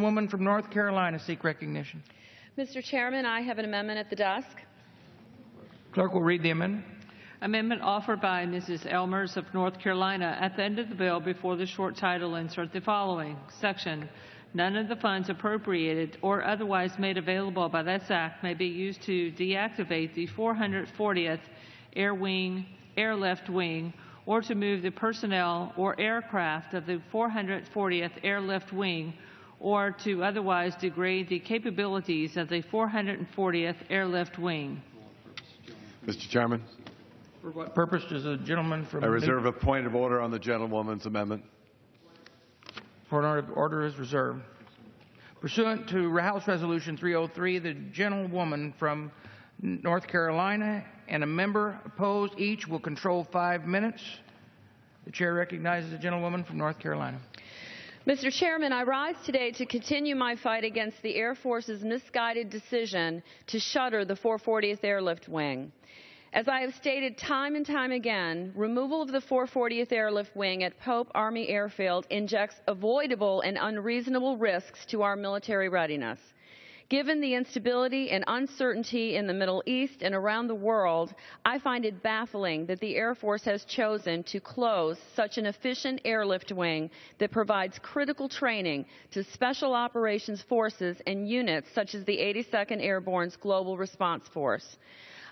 Woman from North Carolina seek recognition. Mr. Chairman, I have an amendment at the desk. Clerk will read the amendment. Amendment offered by Mrs. Ellmers of North Carolina. At the end of the bill, before the short title, insert the following section. None of the funds appropriated or otherwise made available by this act may be used to deactivate the 440th Airlift Wing or to move the personnel or aircraft of the 440th Airlift Wing or to otherwise degrade the capabilities of the 440th Airlift Wing. Mr. Chairman. For what purpose does the gentleman from... I reserve a point of order on the gentlewoman's amendment. Point of order is reserved. Pursuant to House Resolution 303, the gentlewoman from North Carolina and a member opposed each will control 5 minutes. The chair recognizes the gentlewoman from North Carolina. Mr. Chairman, I rise today to continue my fight against the Air Force's misguided decision to shutter the 440th Airlift Wing. As I have stated time and time again, removal of the 440th Airlift Wing at Pope Army Airfield injects avoidable and unreasonable risks to our military readiness. Given the instability and uncertainty in the Middle East and around the world, I find it baffling that the Air Force has chosen to close such an efficient airlift wing that provides critical training to Special Operations Forces and units such as the 82nd Airborne's Global Response Force.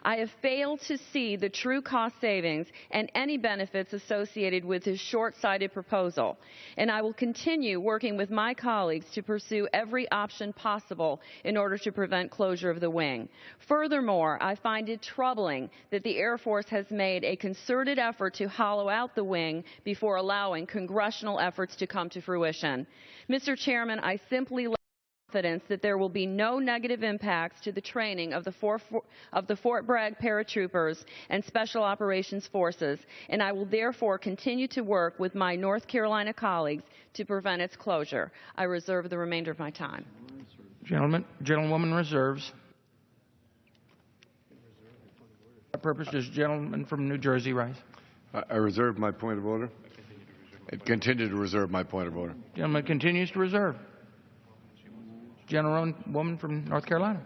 I have failed to see the true cost savings and any benefits associated with his short-sighted proposal, and I will continue working with my colleagues to pursue every option possible in order to prevent closure of the wing. Furthermore, I find it troubling that the Air Force has made a concerted effort to hollow out the wing before allowing congressional efforts to come to fruition. Mr. Chairman, I simply confidence that there will be no negative impacts to the training of the Fort Bragg paratroopers and Special Operations Forces, and I will therefore continue to work with my North Carolina colleagues to prevent its closure. I reserve the remainder of my time. Gentlewoman reserves. For purpose does gentleman from New Jersey rise? I reserve my point of order. I continue to reserve my point of order. Gentleman continues to reserve. Gentlewoman from North Carolina.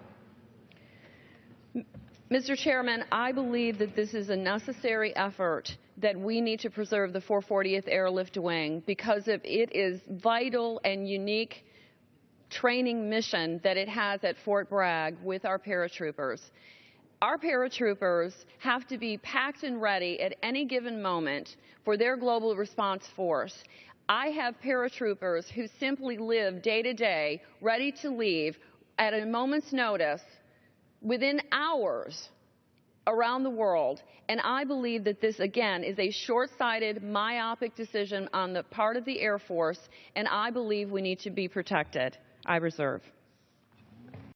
Mr. Chairman, I believe that this is a necessary effort that we need to preserve the 440th Airlift Wing because of its vital and unique training mission that it has at Fort Bragg with our paratroopers. Our paratroopers have to be packed and ready at any given moment for their global response force. I have paratroopers who simply live day to day, ready to leave at a moment's notice within hours around the world. And I believe that this, again, is a short-sighted, myopic decision on the part of the Air Force, and I believe we need to be protected. I reserve.